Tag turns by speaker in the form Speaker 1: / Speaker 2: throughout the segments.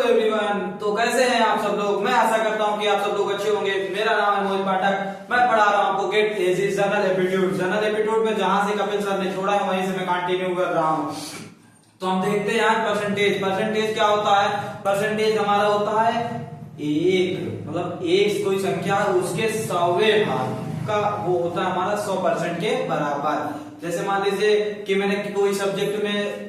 Speaker 1: Everyone, तो कैसे हैं आप सब लोग। मैं आशा करता हूं कि आप सब लोग अच्छे होंगे। मेरा नाम है मोहित पाठक। मैं पढ़ा रहा हूं आपको गेट एजी जनरल एप्टीट्यूड। जनरल एप्टीट्यूड में जहां से कपिल सर ने छोड़ा है वहीं से मैं कंटिन्यू कर रहा हूं। तो हम देखते हैं यहाँ परसेंटेज। परसेंटेज क्या होता है? परसेंटेज हमारा होता है एक, मतलब एक कोई संख्या उसके 100वें भाग का वो होता है हमारा 100% के बराबर। जैसे मान लीजिए कि मैंने कोई सब्जेक्ट में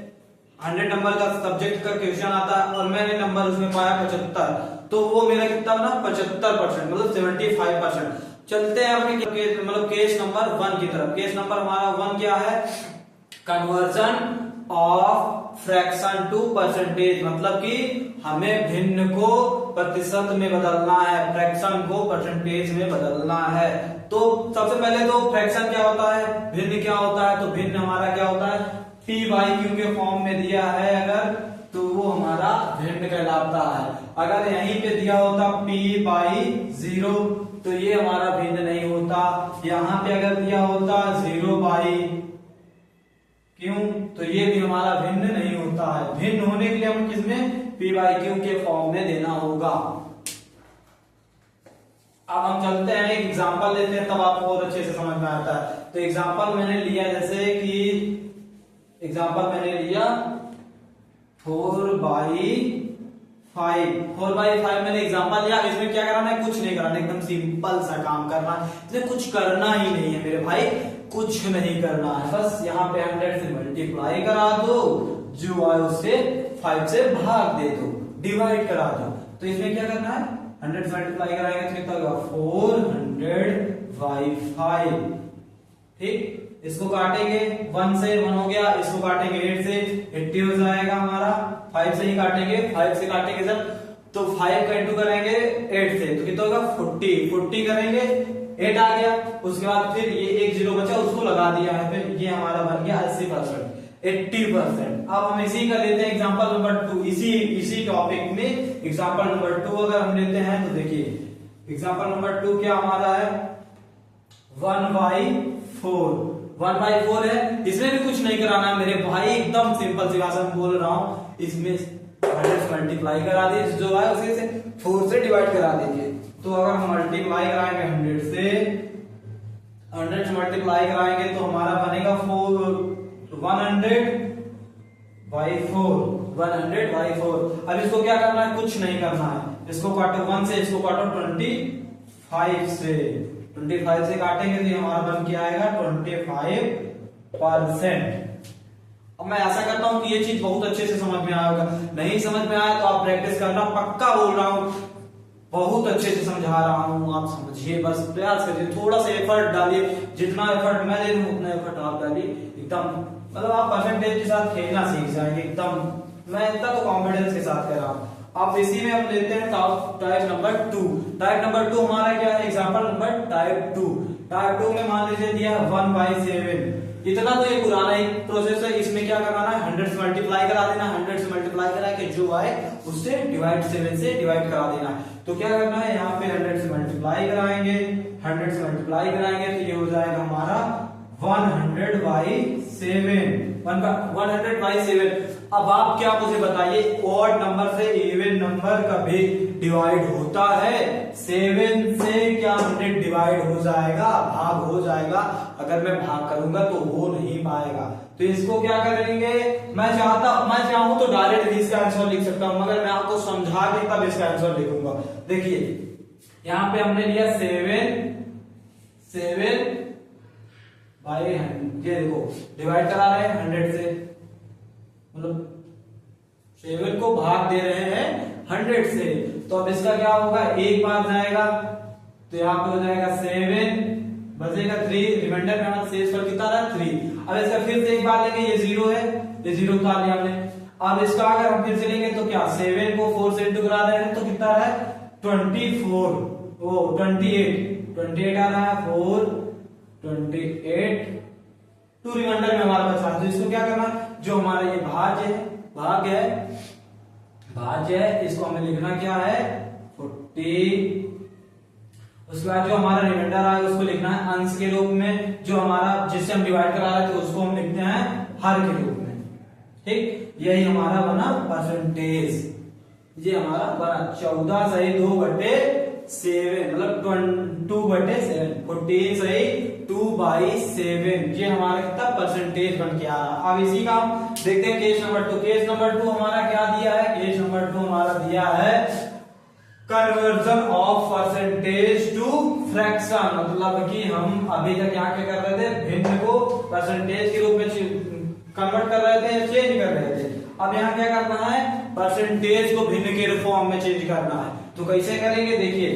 Speaker 1: 100 नंबर का सब्जेक्ट का क्वेश्चन आता है और मैंने नंबर उसमें पाया 75, तो वो मेरा कितना बना 75%, मतलब 75%। चलते हैं अपने मतलब केस नंबर 1 की तरफ। केस नंबर हमारा 1 क्या है? Conversion of fraction to percentage, मतलब कि हमें भिन्न को प्रतिशत में बदलना है, फ्रैक्शन को परसेंटेज में बदलना है। तो सबसे पहले तो फ्रैक्शन क्या होता है, भिन्न क्या होता है? तो भिन्न हमारा क्या होता है? P बाई Q के फॉर्म में दिया है अगर, तो वो हमारा भिन्न कहलाता है। अगर यहीं पे दिया होता P बाई 0 तो ये हमारा भिन्न नहीं होता। यहाँ पे अगर दिया होता 0 बाई Q तो ये भी हमारा भिन्न नहीं होता है। भिन्न होने के लिए हम किसमें? P बाई Q के फॉर्म में देना होगा। अब हम चलते हैं एक एग्जांपल लेते हैं, तब आपको बहुत अच्छे से समझ में आता है। तो एग्जांपल मैंने लिया, जैसे कि एग्जांपल मैंने लिया 4/5। 4/5 मैंने एग्जांपल लिया। इसमें क्या कराना है? कुछ नहीं कराना, एकदम सिंपल सा काम करना है। इसमें कुछ करना ही नहीं है मेरे भाई, कुछ नहीं करना है। बस यहाँ पे 100 से मल्टीप्लाई करा दो, जो आए उससे 5 से भाग दे दो, डिवाइड करा दो। तो इसमें क्या करना है? 100 से मल्टीप्लाई कराएंगे तो कितना होगा? 400/5। ठीक, इसको काटेंगे 1 से 1 हो गया, इसको काटेंगे 8 से 80 हो जाएगा हमारा। 5 से ही काटेंगे, 5 से काटेंगे सर, तो 5 का इंटू करेंगे 8 से तो कितना होगा? 40 करेंगे, 8 आ गया। उसके बाद फिर ये एक 0 बचा, उसको लगा दिया है, फिर ये हमारा बन गया 80%, 80%। अब हम इसी का लेते हैं एग्जांपल नंबर 2। इसी टॉपिक में एग्जांपल नंबर 2 अगर हम लेते हैं तो देखिए एग्जांपल नंबर 2 क्या हमारा है? 1/4। 1/4 है, इसमें भी कुछ नहीं कराना है मेरे भाई, एकदम सिंपल सी भाषा में बोल रहा हूं। इसमें 100 से मल्टीप्लाई करा दीजिए, जो है उसे से 4 से डिवाइड करा दीजिए। तो अगर हम मल्टीप्लाई कराएंगे 100 से मल्टीप्लाई कराएंगे तो हमारा बनेगा 100/4। अब इसको क्या करना है? कुछ नहीं करना है। इसको काटो 1 से, इसको काटो 25 से। 25 से काटेंगे तो हमारा बन के आएगा 25%। अब मैं आशा करता हूं कि ये चीज बहुत अच्छे से समझ में आएगा। नहीं समझ में आया तो आप प्रैक्टिस करना, पक्का बोल रहा हूं, बहुत अच्छे से समझा रहा हूं। आप समझिए, बस प्रयास करिए, थोड़ा सा एफर्ट डालिए। जितना एफर्ट मैं दे दूं उतना एफर्ट आप डालिए। एकदम मतलब आप परसेंटेज के साथ खेलना सीख जाएंगे एकदम। मैं इतना तो कॉन्फिडेंस के साथ कह रहा हूं। अब इसी में हम लेते हैं टाइप नंबर 2। टाइप नंबर 2 हमारा क्या है? Example number type 2। टाइप 2 में मान लीजिए दिया 1/7। इतना तो ये पुराना ही प्रोसेस है। इसमें क्या करना है? 100 से मल्टीप्लाई करा देना। 100 से मल्टीप्लाई करा के जो आए उससे डिवाइड 7 से डिवाइड करा देना है। तो क्या करना है? यहाँ पे 100 से मल्टीप्लाई कराएंगे, 100 से मल्टीप्लाई कराएंगे तो ये हो जाएगा हमारा 100/7। अब आप क्या मुझे बताइए, ऑड नंबर से इवन नंबर कभी डिवाइड होता है? 7 से क्या 100 डिवाइड हो जाएगा? भाग हो जाएगा। अगर मैं भाग करूंगा तो हो नहीं पाएगा। तो इसको क्या करेंगे? मैं चाहूं तो डायरेक्ट इसका आंसर लिख सकता हूं, मगर मैं आपको समझा के तब इसका आंसर लिखूंगा। देखिए यहाँ पे हमने लिया 7 बाई 100। ये देखो डिवाइड करा रहे हैं 100 से, मतलब 7 को भाग दे रहे हैं 100 से। तो अब इसका क्या होगा? एक बार जाएगा तो यहाँ पे हो जाएगा 7, बचेगा 3, रिमाइंडर में हमारा शेष पर कितना रहा? 3। अब इसका फिर से एक बार लेंगे, ये 0 है, ये 0 उतार लिया हमने। अब इसका अगर हम फिर से लेंगे तो क्या? 7 को 4 से इंटू करा रहे हैं तो कितना रहा है? 28 आ रहा है। 4 28 टू रिमाइंडर में हमारा बचा। तो इसको क्या करना है? जो हमारा ये भाज्य है, इसको हमें लिखना क्या है? 40। उसके बाद जो हमारा रिमाइंडर आया उसको लिखना है अंश के रूप में, जो हमारा जिससे हम डिवाइड करा रहे थे उसको हम लिखते हैं हर के रूप में। ठीक, यही हमारा बना परसेंटेज। ये हमारा बना 14 सही 2/7 मतलब 2/7, 14 सही 2/7। ये हमारा कितना परसेंटेज बन के आ रहा। अब इसी का हम देखते हैं केस नंबर 2। केस नंबर 2 हमारा क्या दिया है? केस नंबर 2 हमारा दिया है conversion of percentage to fraction, मतलब कि हम अभी तक यहाँ क्या कर रहे थे, भिन्न को परसेंटेज के रूप में कन्वर्ट कर रहे थे, चेंज कर रहे थे। अब यहाँ क्या करना है, परसेंटेज को भिन्न के फॉर्म में चेंज करना है। तो कैसे करेंगे, देखिए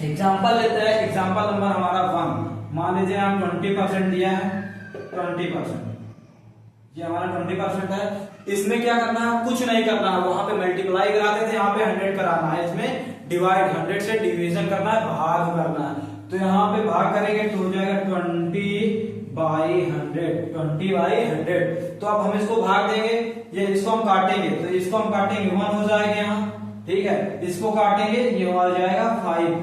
Speaker 1: एग्जांपल लेते हैं। एग्जांपल नंबर हमारा 1, मान लीजिए हम 20% दिया है, 20%, ये हमारा 20% है। इसमें क्या करना है, कुछ नहीं करना है, वहां पे मल्टीप्लाई कराते थे, यहाँ पे 100 कराना है। इसमें डिवाइड 100 से डिवीजन करना है, भाग करना है। तो यहाँ पे भाग करेंगे तो हो जाएगा 20/100, 20/100। तो अब हम इसको भाग देंगे, ये इसको हम काटेंगे, तो इसको हम काटेंगे 1 हो जाएगा यहाँ, ठीक है। इसको काटेंगे, ये हो जाएगा 5।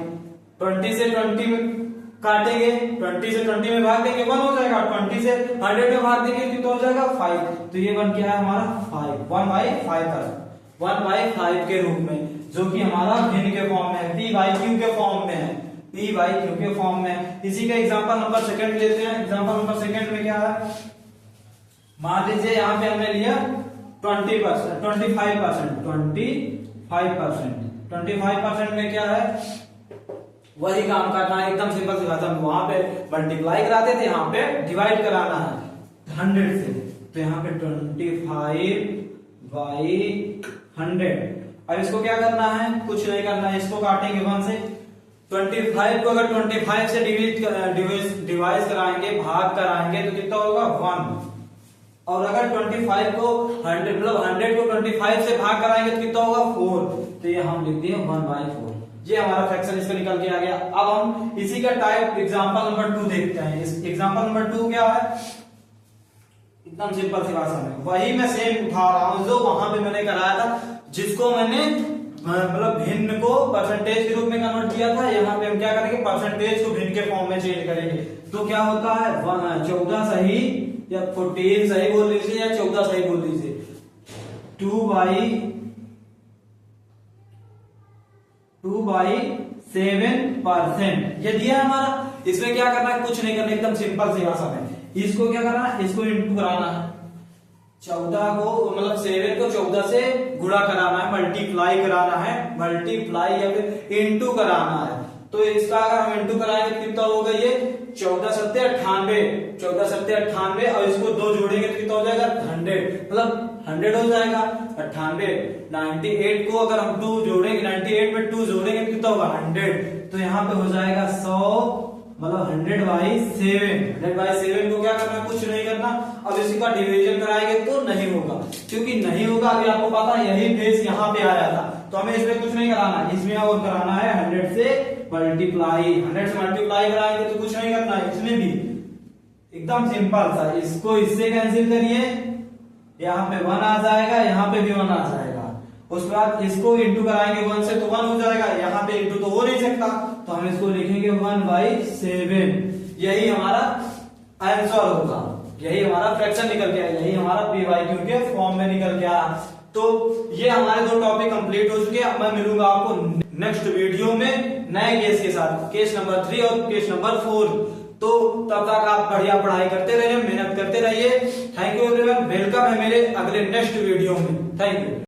Speaker 1: 20 से 20 में काटेंगे, 20 से 20 में भाग देंगे 1 हो जाएगा, 20 से 100 में भाग देंगे तो हो जाएगा 5। तो ये बन गया है हमारा 5, 1/5 के रूप में, जो कि हमारा भिन्न के फॉर्म में है, p/q के फॉर्म में है, p/q के फॉर्म में है। इसी का एग्जांपल नंबर 2 लेते हैं। एग्जांपल नंबर 2 में क्या है, मान लीजिए यहाँ पे हमने लिया 25%, 25% में क्या है, वही काम करना है, एकदम सिंपल सी बात है। वहां पे मल्टीप्लाई कराते थे, यहाँ पे डिवाइड कराना है 100 से। तो यहाँ पे 25/100। अब इसको क्या करना है, कुछ नहीं करना है, इसको काटेंगे 1 से। 25 को अगर 25 से डिवाइड कराएंगे, भाग कराएंगे तो कितना होगा 1। और अगर 25 को 100 मतलब 100 को 25 से भाग कराएंगे तो कितना होगा 4। तो ये हम लिख दिए 1/4। ये हमारा फ्रैक्शन इसका निकल के आ गया। अब हम इसी का टाइप एग्जांपल नंबर 2 देखते हैं। इस एग्जांपल नंबर 2 क्या है, एकदम सिंपल सी भाषा में वही मैं सेम उठा रहा हूं जो वहां पे मैंने कराया था, जिसको मैंने मतलब भिन्न को परसेंटेज के रूप में कन्वर्ट किया था। यहाँ पे हम क्या करेंगे, परसेंटेज को भिन्न के फॉर्म में चेंज करेंगे। तो क्या होता है, 14 सही या 14 सही बोल लीजिए या 14 सही बोल लीजिए, 2/7% ये दिया है हमारा। इसमें क्या करना है, कुछ नहीं करना, एकदम सिंपल सी भाषा में इसको क्या करना है, इसको इंटू कराना है। 14 को मतलब 7 को 14 से गुणा कराना है, मल्टीप्लाई कराना है, मल्टीप्लाई या फिर इंटू कराना है। तो इसका अगर हम इंटू कराएंगे तो कितना होगा, ये 14 7 98, 14 7 98, और इसको 2 जोड़ेंगे तो कितना हो जाएगा 100, मतलब 100 हो जाएगा। 98 98 को अगर हम 2 जोड़ेंगे, 98 में 2 जोड़ेंगे तो कितना होगा 100। तो यहाँ पे हो जाएगा 100 मतलब 100/7। 100/7 को क्या करना, कुछ नहीं करना। अब इसी का डिवीजन कराएंगे तो नहीं होगा, क्योंकि नहीं होगा। अभी आपको पता है यही बेस यहाँ पे आया था, तो हमें इसमें कुछ नहीं कराना, इसमें और कराना है 100 से मल्टीप्लाई। 100 से मल्टीप्लाई कराएंगे तो कुछ नहीं करना है, इसमें भी एकदम सिंपल सा। इसको इससे कैंसिल करिए, यहाँ पे 1 आ जाएगा, यहाँ पे भी 1 आ जाएगा। उसके बाद इसको इंटू कराएंगे 1 से तो 1 हो जाएगा, यहाँ पे इंटू तो हो नहीं सकता, तो हम इसको लिखेंगे 1/7। यही हमारा आंसर होगा, यही हमारा फ्रैक्शन निकल के आया, यही हमारा p/q के फॉर्म में निकल के आया। तो ये हमारे 2 टॉपिक कंप्लीट हो चुके हैं। अब मैं मिलूंगा आपको नेक्स्ट वीडियो में नए केस के साथ, केस नंबर 3 और केस नंबर 4। तो तब तक आप बढ़िया पढ़ाई करते रहिए, मेहनत करते रहिए। थैंक यू एवरीवन, वेलकम है मेरे अगले नेक्स्ट वीडियो में। Thank you.